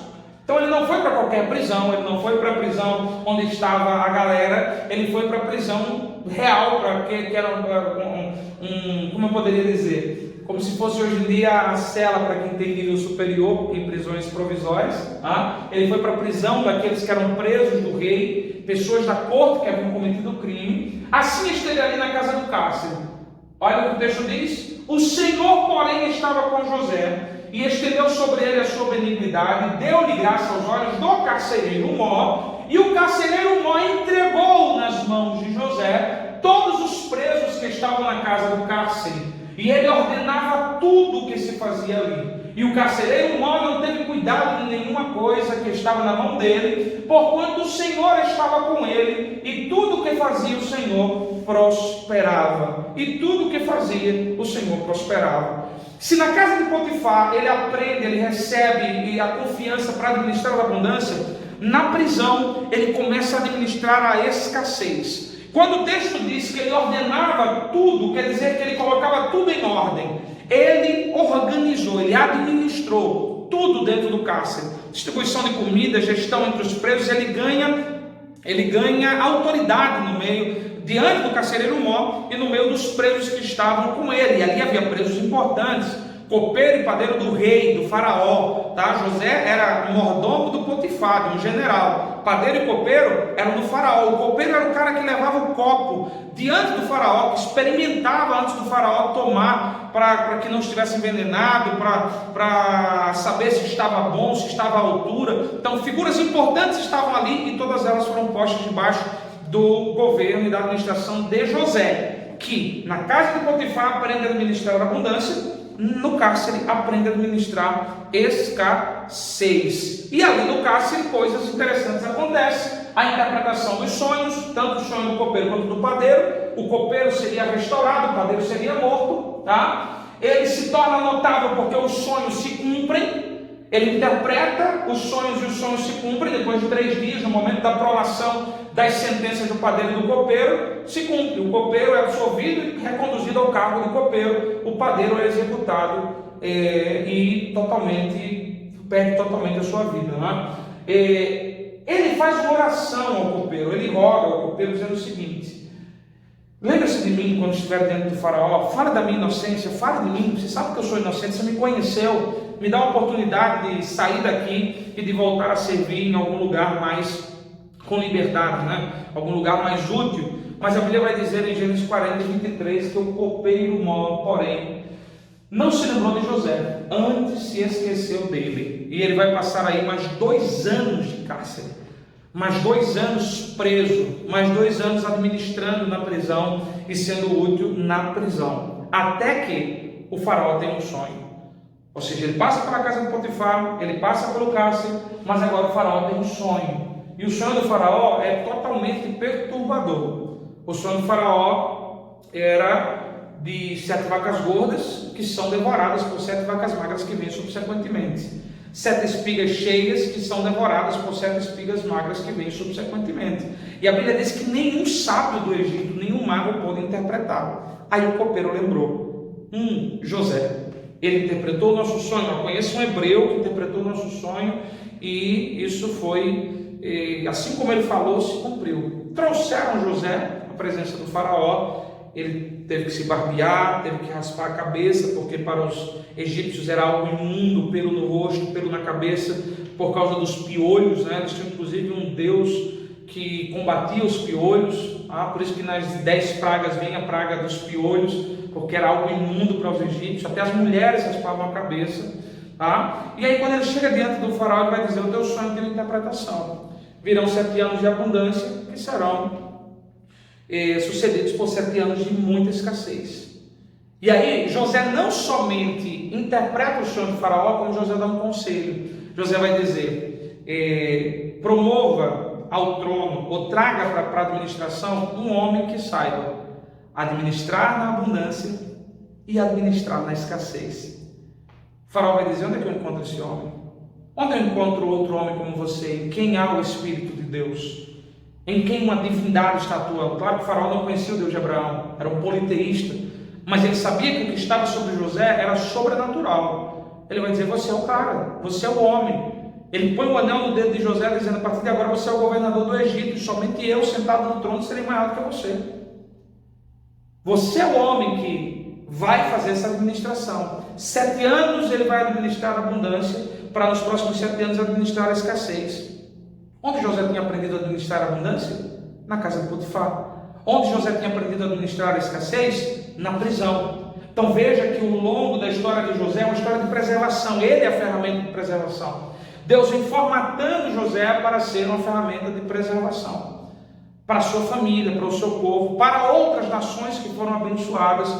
Então ele não foi para qualquer prisão, ele não foi para a prisão onde estava a galera, ele foi para a prisão real, que era como eu poderia dizer, como se fosse hoje em dia a cela para quem tem nível superior em prisões provisórias. Ele foi para a prisão daqueles que eram presos do rei, pessoas da corte que haviam cometido o crime. Assim esteve ali na casa do cárcere. Olha o que o texto diz: o Senhor, porém, estava com José, e estendeu sobre ele a sua benignidade, deu-lhe graça aos olhos do carcereiro Mó, e o carcereiro Mó entregou nas mãos de José todos os presos que estavam na casa do cárcere, e ele ordenava tudo o que se fazia ali. E o carcereiro Mó não teve cuidado de nenhuma coisa que estava na mão dele, porquanto o Senhor estava com ele, e tudo o que fazia o Senhor prosperava. E tudo o que fazia o Senhor prosperava. Se na casa de Potifar ele aprende, ele recebe a confiança para administrar a abundância, na prisão ele começa a administrar a escassez. Quando o texto diz que ele ordenava tudo, quer dizer que ele colocava tudo em ordem. Ele organizou, ele administrou tudo dentro do cárcere. Distribuição de comida, gestão entre os presos, ele ganha autoridade no meio, diante do carcereiro Mó e no meio dos presos que estavam com ele. E ali havia presos importantes, copeiro e padeiro do rei, do faraó, tá? José era mordomo do Potifar, de um general. Padeiro e copeiro eram do faraó. O copeiro era o cara que levava o copo diante do faraó, que experimentava antes do faraó tomar, para que não estivesse envenenado, para saber se estava bom, se estava à altura. Então figuras importantes estavam ali, e todas elas foram postas debaixo do governo e da administração de José, que na casa de Potifar aprende a administrar a abundância, no cárcere aprende a administrar escassez. E ali no cárcere coisas interessantes acontecem. A interpretação dos sonhos, tanto o sonho do copeiro quanto do padeiro. O copeiro seria restaurado, o padeiro seria morto, tá? Ele se torna notável porque os sonhos se cumprem. Ele interpreta os sonhos e os sonhos se cumprem. Depois de 3 dias, no momento da prolação das sentenças do padeiro e do copeiro, se cumpre. O copeiro é absolvido e reconduzido ao cargo de copeiro. O padeiro é executado e perde totalmente a sua vida, né? Ele faz uma oração ao copeiro, ele roga ao copeiro dizendo o seguinte: lembra-se de mim quando estiver diante do faraó, fala da minha inocência, fala de mim, você sabe que eu sou inocente, você me conheceu, me dá a oportunidade de sair daqui e de voltar a servir em algum lugar mais com liberdade, né? Algum lugar mais útil. Mas a Bíblia vai dizer em Gênesis 40, 23, que o copeiro Mó, porém, não se lembrou de José, antes se esqueceu dele. E ele vai passar aí mais 2 anos de cárcere, mais 2 anos preso, mais 2 anos administrando na prisão e sendo útil na prisão, até que o faraó tem um sonho. Ou seja, ele passa pela casa de Potifar, ele passa pelo cárcere, mas agora o faraó tem um sonho. E o sonho do faraó é totalmente perturbador. O sonho do faraó era de 7 vacas gordas que são devoradas por 7 vacas magras que vêm subsequentemente. 7 espigas cheias que são devoradas por 7 espigas magras que vêm subsequentemente. E a Bíblia diz que nenhum sábio do Egito, nenhum mago pôde interpretar. Aí o copeiro lembrou: José, ele interpretou o nosso sonho. Eu conheço um hebreu que interpretou o nosso sonho, e isso foi, assim como ele falou, se cumpriu. Trouxeram José à presença do faraó. Ele teve que se barbear, teve que raspar a cabeça, porque para os egípcios era algo imundo, pelo no rosto, pelo na cabeça, por causa dos piolhos, né? Eles tinham inclusive um deus que combatia os piolhos, por isso que nas 10 pragas vem a praga dos piolhos, porque era algo imundo para os egípcios. Até as mulheres raspavam a cabeça, E aí quando ele chega diante do faraó, ele vai dizer: o teu sonho tem uma interpretação, virão 7 anos de abundância que serão sucedidos por 7 anos de muita escassez. E aí José não somente interpreta o sonho do faraó, como José dá um conselho. José vai dizer: promova ao trono, ou traga para a administração um homem que saiba administrar na abundância e administrar na escassez. O faraó vai dizer: onde é que eu encontro esse homem? Onde eu encontro outro homem como você, em quem há o Espírito de Deus, em quem uma divindade está atuando? Claro que o faraó não conhecia o Deus de Abraão, era um politeísta, mas ele sabia que o que estava sobre José era sobrenatural. Ele vai dizer: você é o cara, você é o homem. Ele põe o anel no dedo de José, dizendo: a partir de agora você é o governador do Egito, e somente eu, sentado no trono, serei maior do que você. Você é o homem que vai fazer essa administração. 7 anos ele vai administrar a abundância, para nos próximos 7 anos administrar a escassez. Onde José tinha aprendido a administrar a abundância? Na casa de Potifar. Onde José tinha aprendido a administrar a escassez? na prisão. Então veja que o longo da história de José é uma história de preservação. Ele é a ferramenta de preservação. Deus vem formatando José para ser uma ferramenta de preservação para a sua família, para o seu povo, para outras nações que foram abençoadas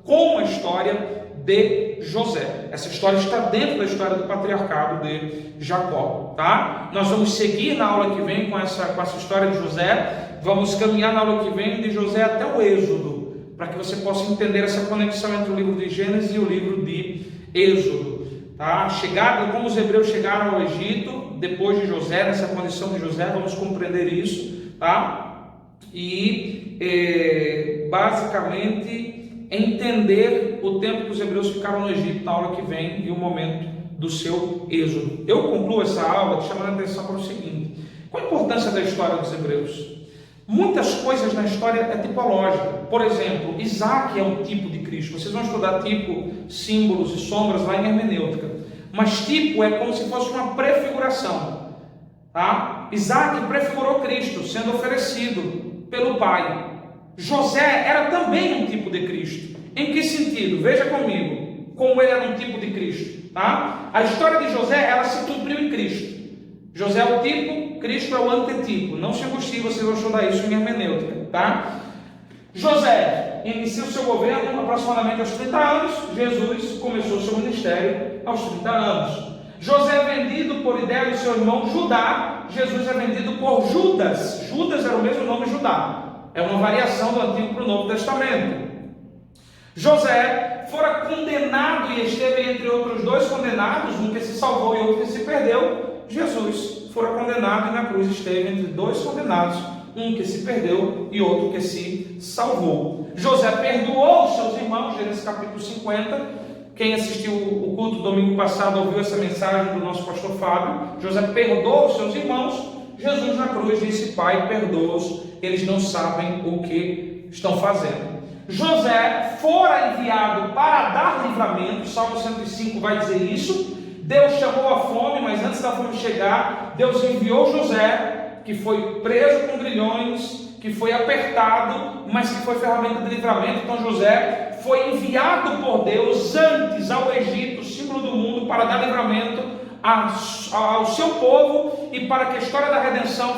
com a história de José. Essa história está dentro da história do patriarcado de Jacó, tá? Nós vamos seguir na aula que vem com essa história de José. Vamos caminhar na aula que vem de José até o Êxodo, para que você possa entender essa conexão entre o livro de Gênesis e o livro de Êxodo, tá? Como os hebreus chegaram ao Egito depois de José, nessa condição de José, vamos compreender isso, tá? E basicamente entender o tempo que os hebreus ficaram no Egito na aula que vem e o momento do seu êxodo. Eu concluo essa aula chamando a atenção para o seguinte: qual a importância da história dos hebreus? Muitas coisas na história é tipológica. Por exemplo, Isaac é um tipo de Cristo. Vocês vão estudar tipo, símbolos e sombras lá em hermenêutica. Mas tipo é como se fosse uma prefiguração, tá? Isaac prefigurou Cristo sendo oferecido pelo pai. José era também um tipo de Cristo. Em que sentido? Veja comigo como ele era um tipo de Cristo, tá? A história de José, ela se cumpriu em Cristo. José é o tipo, Cristo é o antetipo. Não se angustie, vocês vão estudar isso em hermenêutica, tá? José inicia o seu governo aproximadamente aos 30 anos. Jesus começou o seu ministério aos 30 anos. José é vendido por ideia do seu irmão Judá. Jesus é vendido por Judas. Judas era o mesmo nome Judá. É uma variação do Antigo para o Novo Testamento. José fora condenado e esteve entre outros dois condenados, um que se salvou e outro que se perdeu. Jesus fora condenado e na cruz esteve entre dois condenados, um que se perdeu e outro que se salvou. José perdoou os seus irmãos, Gênesis capítulo 50. Quem assistiu o culto domingo passado ouviu essa mensagem do nosso pastor Fábio. José perdoou os seus irmãos. Jesus na cruz disse: Pai, perdoa-os, eles não sabem o que estão fazendo. José fora enviado para dar livramento. Salmo 105 vai dizer isso. Deus chamou a fome, mas antes da fome chegar, Deus enviou José, que foi preso com grilhões, que foi apertado, mas que foi ferramenta de livramento. Então José foi enviado por Deus antes ao Egito, símbolo do mundo, para dar livramento ao seu povo e para que a história da redenção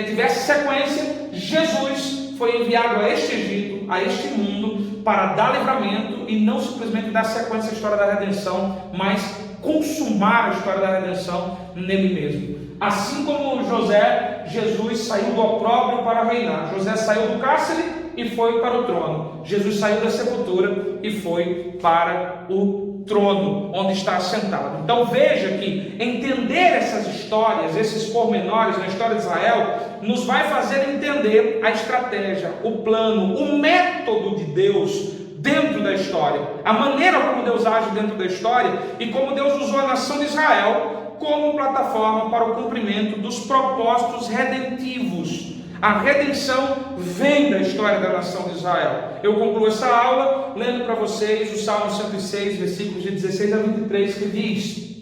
tivesse sequência. Jesus foi enviado a este Egito, a este mundo, para dar livramento e não simplesmente dar sequência à história da redenção, mas consumar a história da redenção nele mesmo. Assim como José, Jesus saiu do opróbrio para reinar. José saiu do cárcere e foi para o trono. Jesus saiu da sepultura e foi para o trono, onde está assentado. Então veja que entender essas histórias, esses pormenores na história de Israel, nos vai fazer entender a estratégia, o plano, o método de Deus dentro da história, a maneira como Deus age dentro da história e como Deus usou a nação de Israel como plataforma para o cumprimento dos propósitos redentivos. A redenção vem da história da nação de Israel. Eu concluo essa aula lendo para vocês o Salmo 106, versículos de 16 a 23, que diz: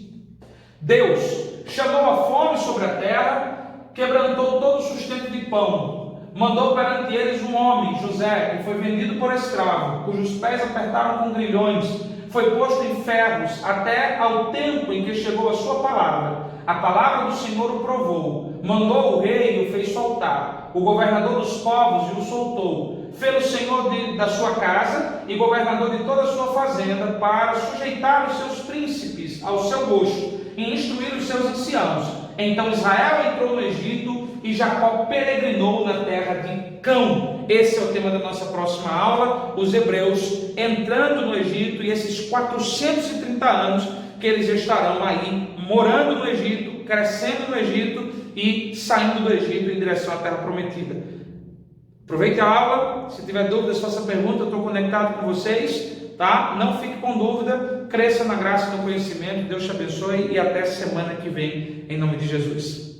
Deus chamou a fome sobre a terra, quebrantou todo o sustento de pão, mandou perante eles um homem, José, que foi vendido por escravo, cujos pés apertaram com grilhões, foi posto em ferros, até ao tempo em que chegou a sua palavra. A palavra do Senhor o provou, mandou o rei e o fez soltar, o governador dos povos e o soltou, fez o Senhor da sua casa e governador de toda a sua fazenda, para sujeitar os seus príncipes ao seu gosto e instruir os seus anciãos. Então Israel entrou no Egito e Jacó peregrinou na terra de Cão. Esse é o tema da nossa próxima aula, os hebreus entrando no Egito e esses 430 anos que eles estarão aí morando no Egito, crescendo no Egito e saindo do Egito em direção à terra prometida. Aproveite a aula, se tiver dúvidas, faça pergunta, eu estou conectado com vocês, tá? Não fique com dúvida, cresça na graça e no conhecimento, Deus te abençoe e até semana que vem, em nome de Jesus.